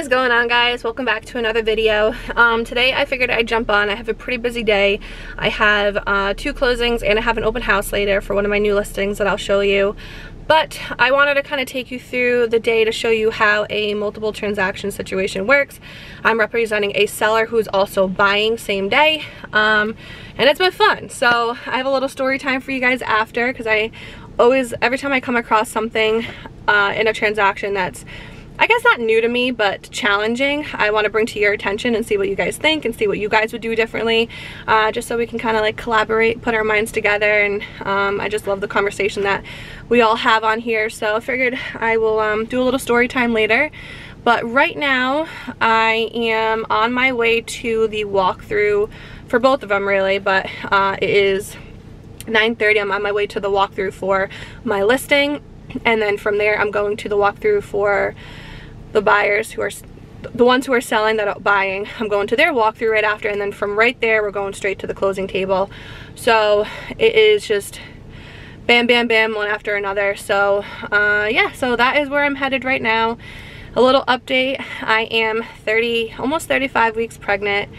is going on, guys? Welcome back to another video. Today I figured I'd jump on. I have a pretty busy day. I have 2 closings and I have an open house later for one of my new listings that I'll show you. But I wanted to kind of take you through the day to show you how a multiple transaction situation works. I'm representing a seller who's also buying same day, and it's been fun. So I have a little story time for you guys after, because every time I come across something in a transaction that's, I guess, not new to me, but challenging, I want to bring to your attention and see what you guys think and see what you guys would do differently, just so we can kind of like collaborate, put our minds together. And I just love the conversation that we all have on here. So I figured I will do a little story time later. But right now I am on my way to the walkthrough for both of them, really, but it is 9:30. I'm on my way to the walkthrough for my listing, and then from there I'm going to the walkthrough for the buyers who are the ones who are selling that are buying. I'm going to their walkthrough right after, and then from right there we're going straight to the closing table. So it is just bam bam bam, one after another. So yeah, so that is where I'm headed right now. A little update: I am almost 35 weeks pregnant,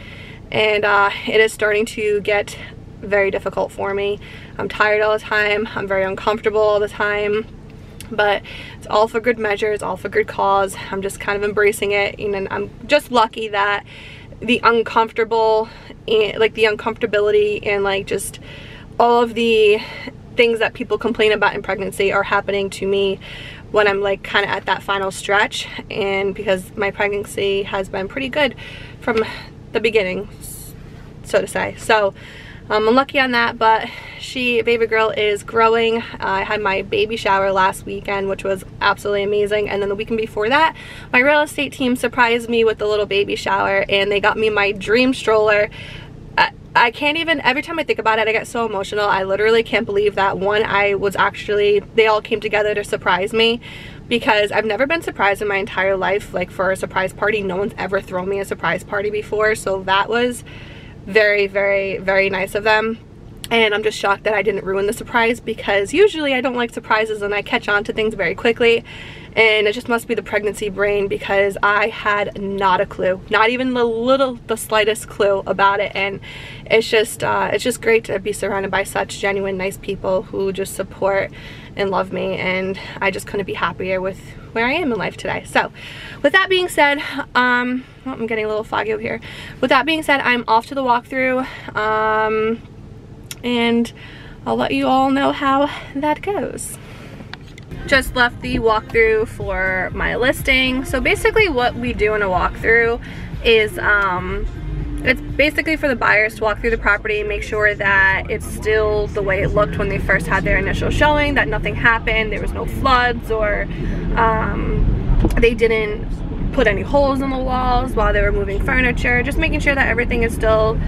and it is starting to get very difficult for me. I'm tired all the time, I'm very uncomfortable all the time, but it's all for good measure, it's all for good cause. I'm just kind of embracing it, and I'm just lucky that the uncomfortable and like the uncomfortability and like just all of the things that people complain about in pregnancy are happening to me when I'm like kind of at that final stretch, and because my pregnancy has been pretty good from the beginning, so to say. So I'm lucky on that. But baby girl is growing. I had my baby shower last weekend, which was absolutely amazing, and then the weekend before that my real estate team surprised me with the little baby shower, and they got me my dream stroller. I can't even, every time I think about it I get so emotional. I literally can't believe that they all came together to surprise me, because I've never been surprised in my entire life, like for a surprise party. No one's ever thrown me a surprise party before, so that was very, very, very nice of them. And I'm just shocked that I didn't ruin the surprise, because usually I don't like surprises and I catch on to things very quickly, and it just must be the pregnancy brain, because I had not a clue, not even the slightest clue about it. And it's just great to be surrounded by such genuine, nice people who just support and love me, and I just couldn't be happier with where I am in life today. So with that being said, I'm getting a little foggy over here. With that being said, I'm off to the walkthrough, and I'll let you all know how that goes. Just left the walkthrough for my listing. So basically what we do in a walkthrough is it's basically for the buyers to walk through the property, make sure that it's still the way it looked when they first had their initial showing, that nothing happened, there was no floods, or they didn't put any holes in the walls while they were moving furniture, just making sure that everything is still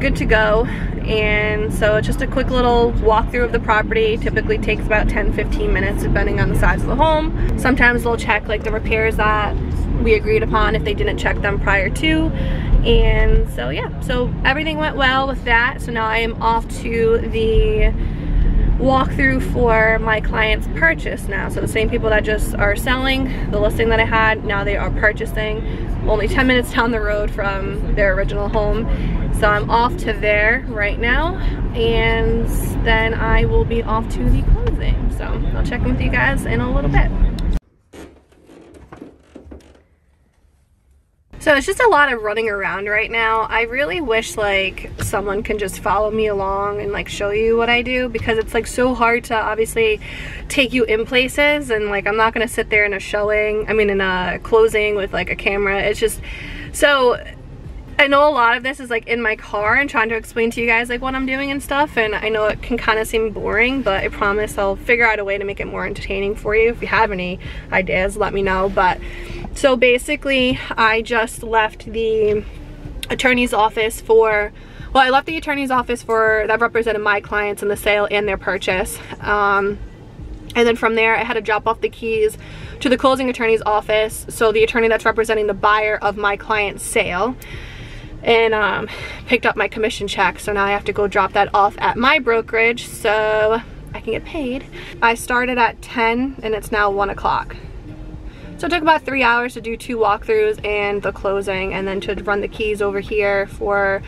good to go. And so it's just a quick little walkthrough of the property. Typically takes about 10-15 minutes depending on the size of the home. Sometimes they'll check like the repairs that we agreed upon if they didn't check them prior to. And so yeah, so everything went well with that. So now I am off to the walkthrough for my client's purchase now. So the same people that just are selling the listing that I had, now they are purchasing, only 10 minutes down the road from their original home. So I'm off to there right now, and then I will be off to the closing. So I'll check in with you guys in a little bit. So it's just a lot of running around right now. I really wish like someone can just follow me along and like show you what I do, because it's like so hard to obviously take you in places, and like I'm not gonna sit there in a closing with like a camera. It's just, so I know a lot of this is like in my car and trying to explain to you guys like what I'm doing and stuff, and I know it can kind of seem boring, but I promise I'll figure out a way to make it more entertaining for you. If you have any ideas, let me know. But so basically I just left the attorney's office I left the attorney's office that represented my clients in the sale and their purchase, and then from there I had to drop off the keys to the closing attorney's office, so the attorney that's representing the buyer of my client's sale, and picked up my commission check. So now I have to go drop that off at my brokerage so I can get paid. I started at 10 and it's now 1 o'clock. So it took about 3 hours to do 2 walkthroughs and the closing, and then to run the keys over here for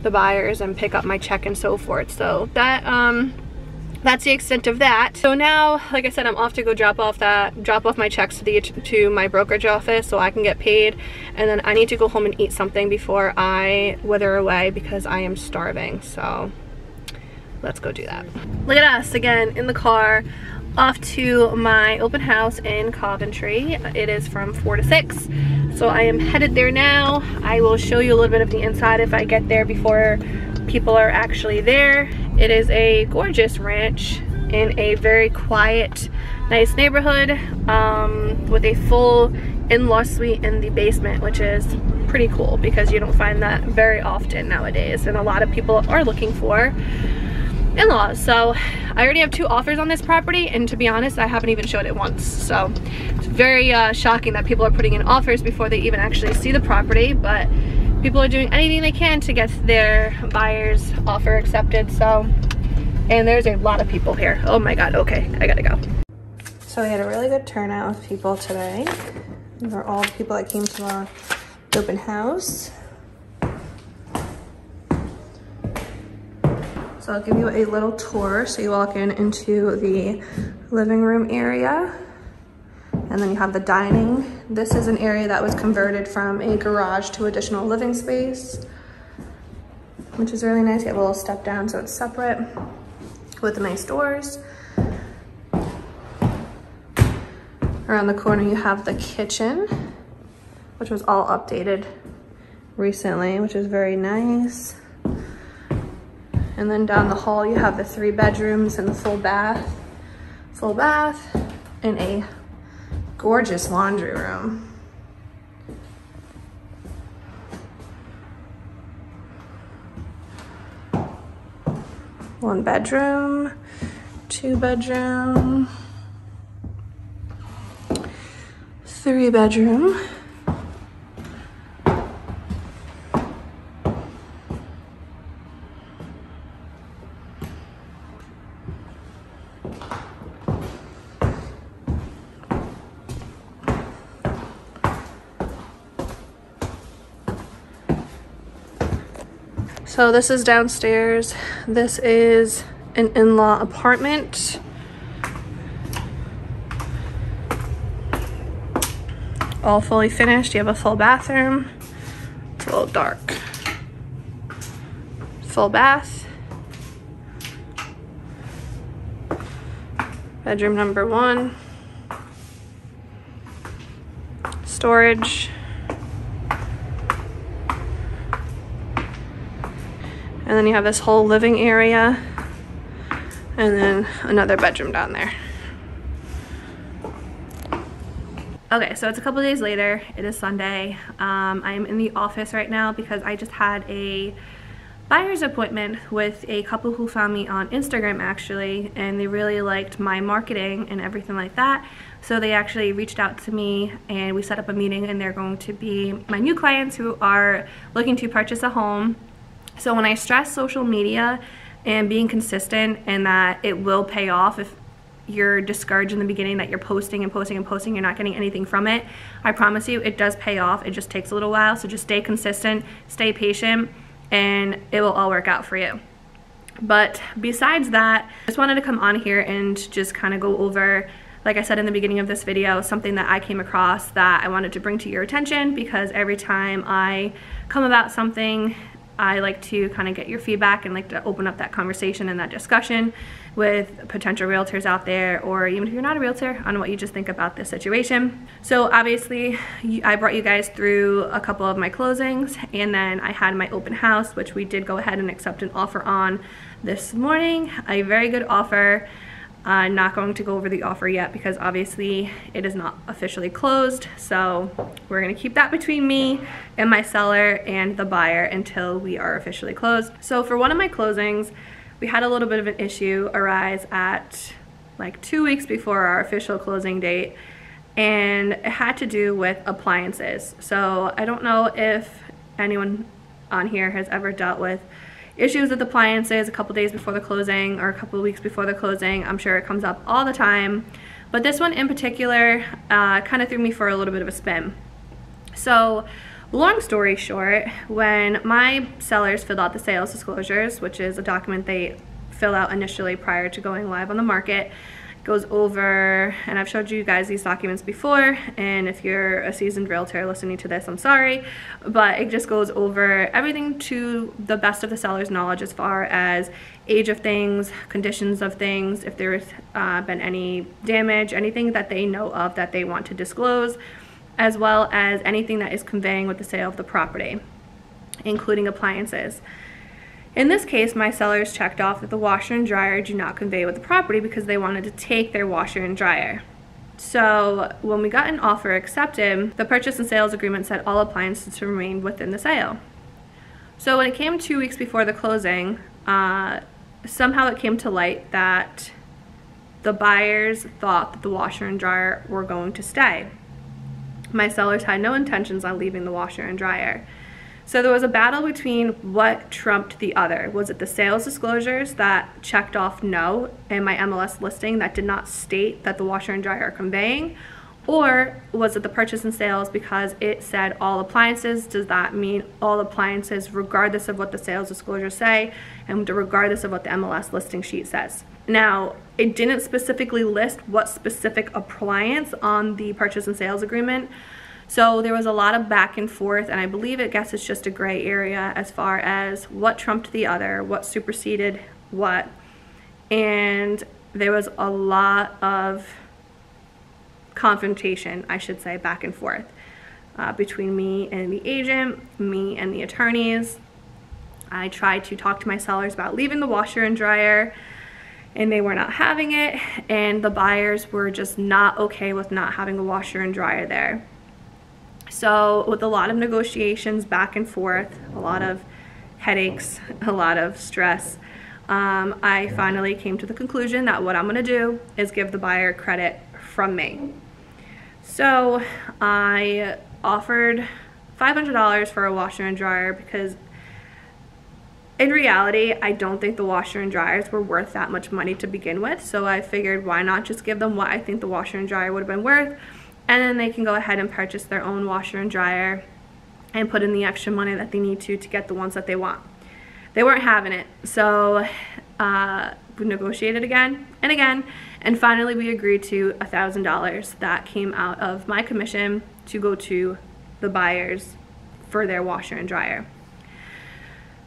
the buyers and pick up my check and so forth. So that that's the extent of that. So now, like I said, I'm off to go drop off my checks to my brokerage office so I can get paid, and then I need to go home and eat something before I wither away because I am starving. So let's go do that. Look at us again in the car, off to my open house in Coventry. It is from 4 to 6. So I am headed there now. I will show you a little bit of the inside if I get there before people are actually there. It is a gorgeous ranch in a very quiet, nice neighborhood with a full in-law suite in the basement, which is pretty cool because you don't find that very often nowadays, and a lot of people are looking for in-laws. So I already have 2 offers on this property, and to be honest, I haven't even showed it once. So it's very shocking that people are putting in offers before they even actually see the property, but people are doing anything they can to get their buyer's offer accepted. So, and there's a lot of people here. Oh my God, okay, I gotta go. So we had a really good turnout of people today. These are all the people that came to our open house. So I'll give you a little tour. So you walk into the living room area, and then you have the dining. This is an area that was converted from a garage to additional living space, which is really nice. You have a little step down so it's separate with nice doors. Around the corner you have the kitchen, which was all updated recently, which is very nice. And then down the hall you have the 3 bedrooms and the full bath, and a gorgeous laundry room. One bedroom, 2 bedroom, 3 bedroom. So this is downstairs. This is an in-law apartment. All fully finished. You have a full bathroom. It's a little dark. Full bath. Bedroom number 1. Storage. And then you have this whole living area, and then another bedroom down there. Okay, so it's a couple days later. It is Sunday. I am in the office right now because I just had a buyer's appointment with a couple who found me on Instagram actually, and they really liked my marketing and everything like that. So they actually reached out to me and we set up a meeting, and they're going to be my new clients who are looking to purchase a home. So when I stress social media and being consistent and that it will pay off if you're discouraged in the beginning that you're posting and posting and posting, you're not getting anything from it, I promise you it does pay off. It just takes a little while. So just stay consistent, stay patient, and it will all work out for you. But besides that, I just wanted to come on here and just kind of go over, like I said in the beginning of this video, something that I came across that I wanted to bring to your attention, because every time I come about something, I like to kind of get your feedback and like to open up that conversation and that discussion with potential realtors out there, or even if you're not a realtor, on what you just think about this situation. So obviously I brought you guys through a couple of my closings, and then I had my open house, which we did go ahead and accept an offer on this morning. A very good offer. I'm not going to go over the offer yet because obviously it is not officially closed, so we're going to keep that between me and my seller and the buyer until we are officially closed. So for one of my closings, we had a little bit of an issue arise at like 2 weeks before our official closing date, and it had to do with appliances. So I don't know if anyone on here has ever dealt with issues with appliances a couple days before the closing or a couple of weeks before the closing. I'm sure it comes up all the time But this one in particular kind of threw me for a little bit of a spin. So long story short, when my sellers filled out the sales disclosures, which is a document they fill out initially prior to going live on the market, goes over, and I've showed you guys these documents before, and if you're a seasoned realtor listening to this, I'm sorry, but it just goes over everything to the best of the seller's knowledge as far as age of things, conditions of things, if there's been any damage, anything that they know of that they want to disclose, as well as anything that is conveying with the sale of the property, including appliances. In this case, my sellers checked off that the washer and dryer do not convey with the property because they wanted to take their washer and dryer. So when we got an offer accepted, the purchase and sales agreement said all appliances to remain within the sale. So when it came 2 weeks before the closing, somehow it came to light that the buyers thought that the washer and dryer were going to stay. My sellers had no intentions on leaving the washer and dryer. So there was a battle between what trumped the other. Was it the sales disclosures that checked off no and my MLS listing that did not state that the washer and dryer are conveying? Or was it the purchase and sales because it said all appliances? Does that mean all appliances regardless of what the sales disclosures say and regardless of what the MLS listing sheet says? Now, it didn't specifically list what specific appliance on the purchase and sales agreement. So there was a lot of back and forth, and I believe it's just a gray area as far as what trumped the other, what superseded what. And there was a lot of confrontation, I should say, back and forth between me and the agent, me and the attorneys. I tried to talk to my sellers about leaving the washer and dryer, and they were not having it, and the buyers were just not okay with not having a washer and dryer there. So with a lot of negotiations back and forth, a lot of headaches, a lot of stress, I finally came to the conclusion that what I'm going to do is give the buyer credit from me. So I offered $500 for a washer and dryer because in reality, I don't think the washer and dryers were worth that much money to begin with. So I figured why not just give them what I think the washer and dryer would have been worth, and then they can go ahead and purchase their own washer and dryer and put in the extra money that they need to get the ones that they want. They weren't having it, so we negotiated again and again, and finally we agreed to $1,000 that came out of my commission to go to the buyers for their washer and dryer.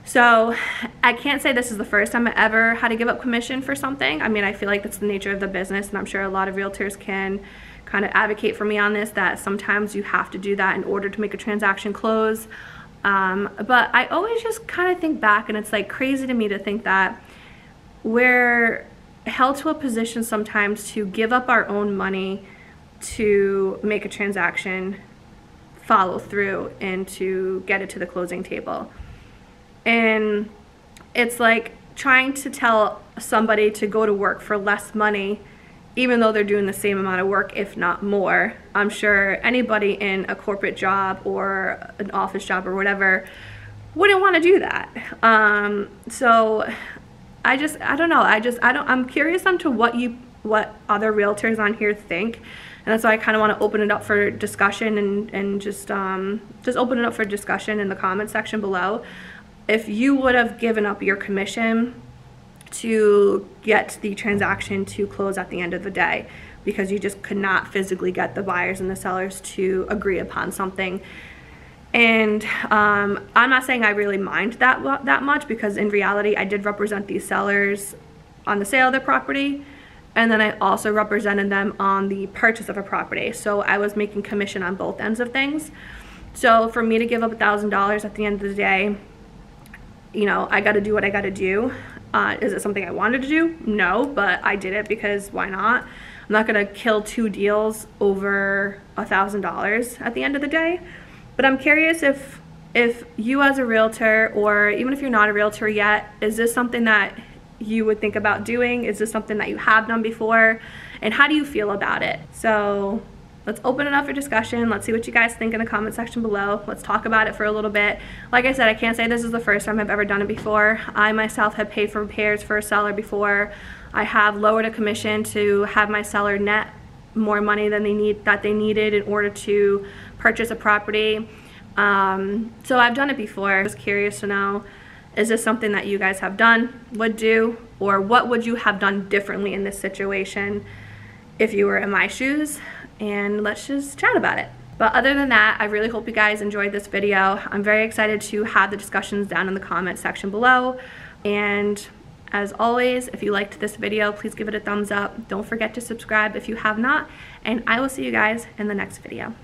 So I can't say this is the first time I ever had to give up commission for something. I mean, I feel like that's the nature of the business, and I'm sure a lot of realtors can kind of advocate for me on this, that sometimes you have to do that in order to make a transaction close. But I always just kind of think back, and it's like crazy to me to think that we're held to a position sometimes to give up our own money to make a transaction follow through and to get it to the closing table. And it's like trying to tell somebody to go to work for less money even though they're doing the same amount of work, if not more. I'm sure anybody in a corporate job or an office job or whatever wouldn't want to do that. So I don't know. I'm curious onto what other realtors on here think. And that's why I kind of want to open it up for discussion and just open it up for discussion in the comment section below. If you would have given up your commission to get the transaction to close at the end of the day because you just could not physically get the buyers and the sellers to agree upon something. And I'm not saying I really mind that much, because in reality I did represent these sellers on the sale of their property, and then I also represented them on the purchase of a property. So I was making commission on both ends of things. So for me to give up $1,000 at the end of the day, you know, I got to do what I got to do. Is it something I wanted to do? No, but I did it because why not? I'm not going to kill two deals over $1,000 at the end of the day. But I'm curious if you as a realtor, or even if you're not a realtor yet, is this something that you would think about doing? Is this something that you have done before? And how do you feel about it? So let's open it up for discussion. Let's see what you guys think in the comment section below. Let's talk about it for a little bit. Like I said, I can't say this is the first time I've ever done it before. I myself have paid for repairs for a seller before. I have lowered a commission to have my seller net more money than they needed in order to purchase a property. So I've done it before. I was curious to know, is this something that you guys have done, would do, or what would you have done differently in this situation if you were in my shoes? And let's just chat about it. But other than that, I really hope you guys enjoyed this video. I'm very excited to have the discussions down in the comment section below. And as always, if you liked this video, please give it a thumbs up. Don't forget to subscribe if you have not. And I will see you guys in the next video.